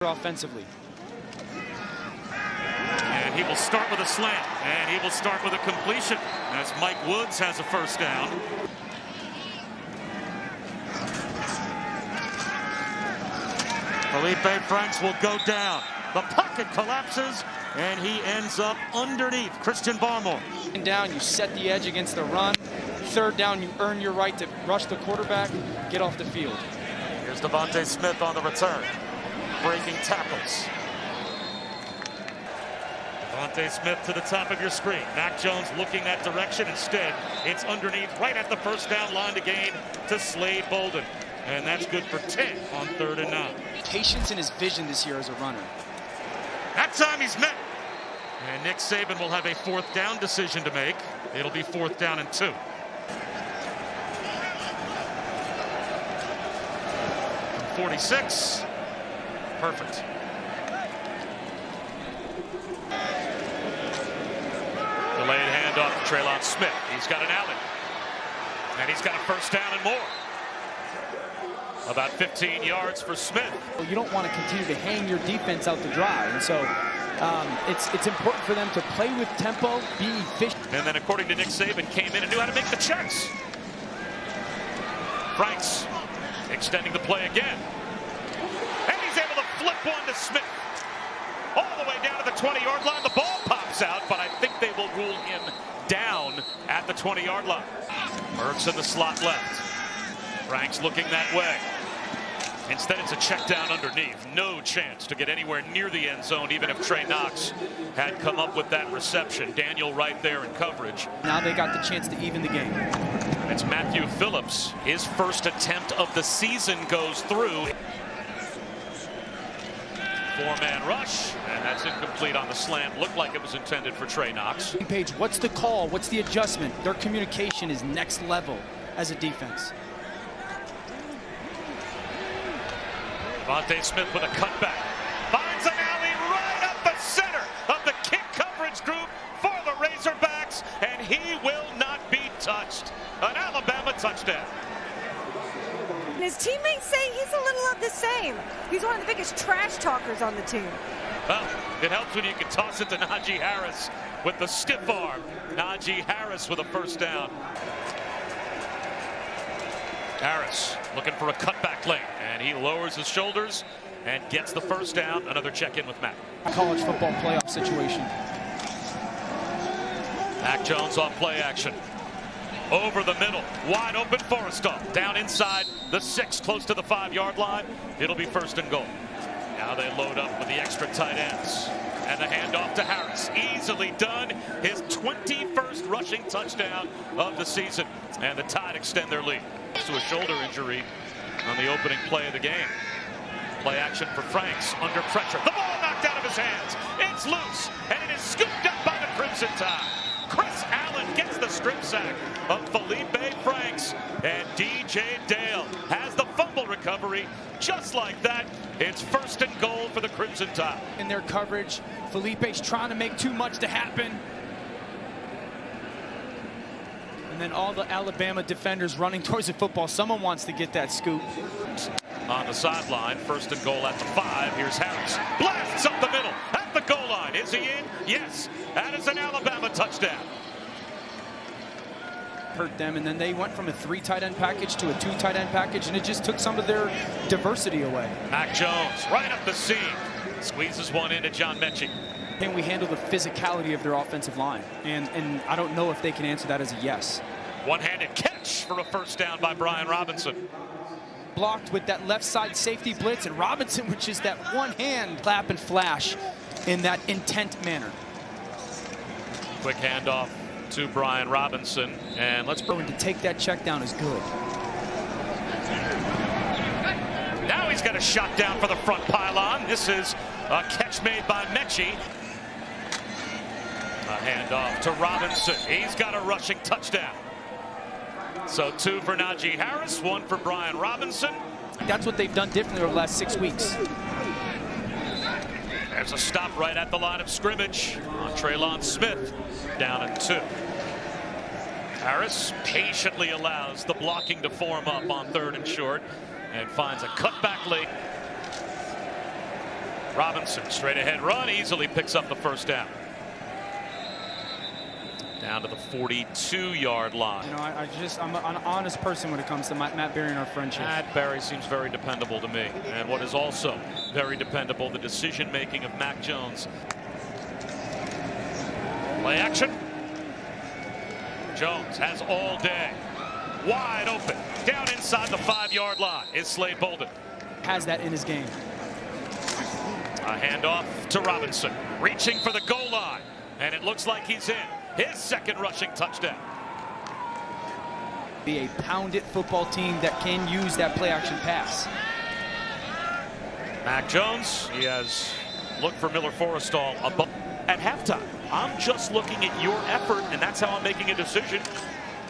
offensively. And he will start with a slant, and he will start with a completion as Mike Woods has a first down. Felipe Franks will go down. The pocket collapses, and he ends up underneath Christian Barmore. Down, you set the edge against the run. Third down, you earn your right to rush the quarterback, get off the field. Here's Devontae Smith on the return, breaking tackles. Devontae Smith to the top of your screen. Mac Jones looking that direction. Instead, it's underneath right at the first down line to gain to Slade Bolden. And that's good for 10 on 3rd and 9. Patience in his vision this year as a runner. That time he's met. And Nick Saban will have a 4th down decision to make. It'll be 4th down and 2. From 46. Perfect. Delayed handoff to Traylon Smith. He's got an alley. And he's got a first down and more. About 15 yards for Smith. You don't want to continue to hang your defense out to dry. And so it's important for them to play with tempo, be efficient. And then according to Nick Saban, came in and knew how to make the checks. Franks extending the play again. And he's able to flip one to Smith. All the way down to the 20-yard line. The ball pops out, but I think they will rule him down at the 20-yard line. Mertz in the slot left. Franks looking that way. Instead, it's a check down underneath. No chance to get anywhere near the end zone, even if Trey Knox had come up with that reception. Daniel right there in coverage. Now they got the chance to even the game. It's Matthew Phillips. His first attempt of the season goes through. 4-man rush, and that's incomplete on the slant. Looked like it was intended for Trey Knox. Page, what's the call? What's the adjustment? Their communication is next level as a defense. Devontae Smith with a cutback. Finds an alley right up the center of the kick coverage group for the Razorbacks, and he will not be touched. An Alabama touchdown. His teammates say he's a little of the same. He's one of the biggest trash talkers on the team. Well, it helps when you can toss it to Najee Harris with the stiff arm. Najee Harris with a first down. Harris looking for a cutback lane, and he lowers his shoulders and gets the first down. Another check-in with Matt. College football playoff situation. Mac Jones on play action. Over the middle, wide open Forrestal. Down inside the 6, close to the 5-yard line. It'll be 1st and goal. Now they load up with the extra tight ends. And the handoff to Harris. Easily done. His 21st rushing touchdown of the season. And the Tide extend their lead. To a shoulder injury on the opening play of the game. Play action for Franks under pressure. The ball knocked out of his hands. It's loose, and it is scooped up by the Crimson Tide. Chris Allen gets the strip sack of Felipe Franks, and DJ Dale has the fumble recovery. Just like that, it's 1st and goal for the Crimson Tide. In their coverage, Felipe's trying to make too much to happen. And then all the Alabama defenders running towards the football. Someone wants to get that scoop. On the sideline, 1st and goal at the 5. Here's Harris. Blasts up the middle at the goal line. Is he in? Yes. That is an Alabama touchdown. Hurt them, and then they went from a 3 tight end package to a 2 tight end package, and it just took some of their diversity away. Mac Jones right up the seam. Squeezes one into John Mechie. Can we handle the physicality of their offensive line? And I don't know if they can answer that as a yes. One-handed catch for a first down by Brian Robinson. Blocked with that left side safety blitz, and Robinson, which is that one hand clap and flash in that intent manner. Quick handoff to Brian Robinson, and let's And to take that check down is good. Now he's got a shot down for the front pylon. This is a catch made by Mechie. A handoff to Robinson. He's got a rushing touchdown. So 2 for Najee Harris, 1 for Brian Robinson. That's what they've done differently over the last 6 weeks. There's a stop right at the line of scrimmage on Traylon Smith. Down at 2. Harris patiently allows the blocking to form up on 3rd and short and finds a cutback late. Robinson, straight ahead run, easily picks up the first down. Down to the 42-yard line. You know, I'm an honest person when it comes to Matt Berry and our friendship. Matt Berry seems very dependable to me. And what is also very dependable, the decision-making of Mac Jones. Play action. Jones has all day. Wide open. Down inside the 5-yard line is Slade Bolden. Has that in his game. A handoff to Robinson. Reaching for the goal line. And it looks like he's in. His second rushing touchdown. Be a pounded football team that can use that play action pass. Mac Jones, he has looked for Miller Forrestall above. At halftime, I'm just looking at your effort, and that's how I'm making a decision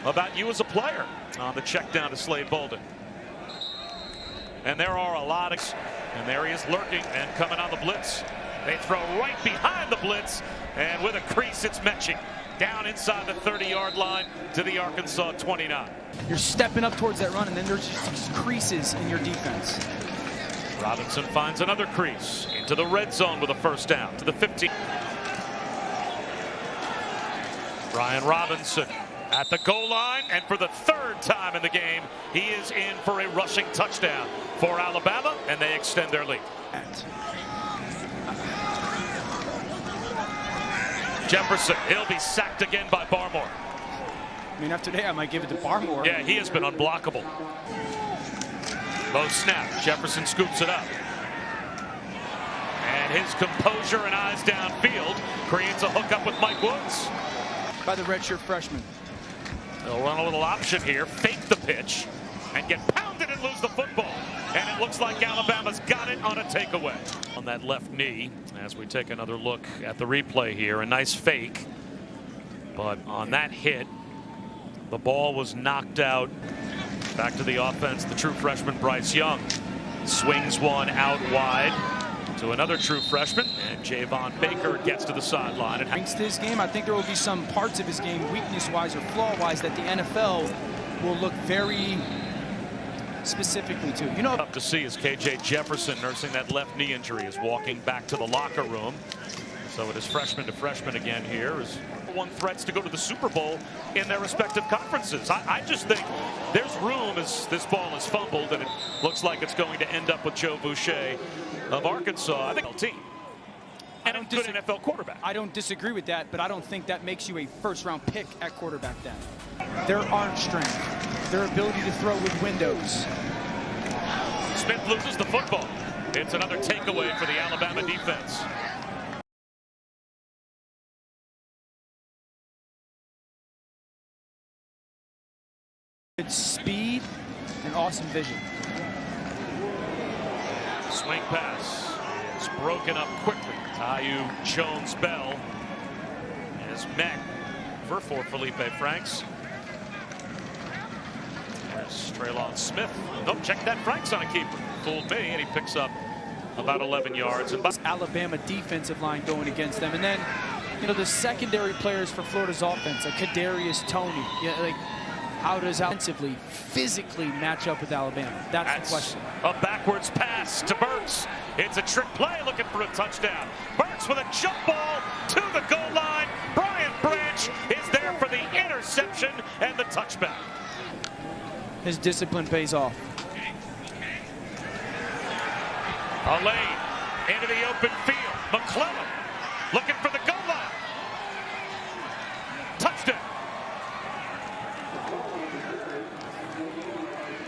about you as a player. On the check down to Slade Bolden. And there are a lot of, and there he is lurking and coming on the blitz. They throw right behind the blitz, and with a crease, it's Mechie. Down inside the 30-yard line to the Arkansas 29. You're stepping up towards that run, and then there's just these creases in your defense. Robinson finds another crease into the red zone with a first down to the 15. Brian Robinson at the goal line, and for the third time in the game, he is in for a rushing touchdown for Alabama, and they extend their lead. Jefferson, he'll be sacked again by Barmore. I mean, after today, I might give it to Barmore. Yeah, he has been unblockable. Low snap, Jefferson scoops it up. And his composure and eyes downfield creates a hookup with Mike Woods. By the redshirt freshman. They'll run a little option here, fake the pitch, and get pounded and lose the football. And it looks like Alabama's got it on a takeaway. On that left knee, as we take another look at the replay here, a nice fake. But on that hit, the ball was knocked out. Back to the offense, the true freshman Bryce Young swings one out wide to another true freshman, and Javon Baker gets to the sideline. Thanks to his game, I think there will be some parts of his game, weakness-wise or flaw-wise, that the NFL will look very specifically to. You know, tough to see as KJ Jefferson, nursing that left knee injury, is walking back to the locker room. So it is freshman to freshman again here as one threats to go to the Super Bowl in their respective conferences. I just think there's room as this ball is fumbled, and it looks like it's going to end up with Joe Boucher of Arkansas. I think team and a good NFL quarterback. I don't disagree with that, but I don't think that makes you a first-round pick at quarterback then. Their arm strength, their ability to throw with windows. Smith loses the football. It's another takeaway for the Alabama defense. Good speed and awesome vision. Swing pass is broken up quickly. Tayu Jones-Bell is met for Felipe Franks. There's Traylon Smith. Nope, check that. Franks on a keeper. Fooled me, and he picks up about 11 yards. And Alabama defensive line going against them. And then, you know, the secondary players for Florida's offense, like Kadarius Toney. Yeah, like, how does offensively, physically match up with Alabama? That's the question. A backwards pass to Burks. It's a trick play looking for a touchdown. Burks with a jump ball to the goal line. Brian Branch is there for the interception and the touchback. His discipline pays off. A lane into the open field. McClellan looking for the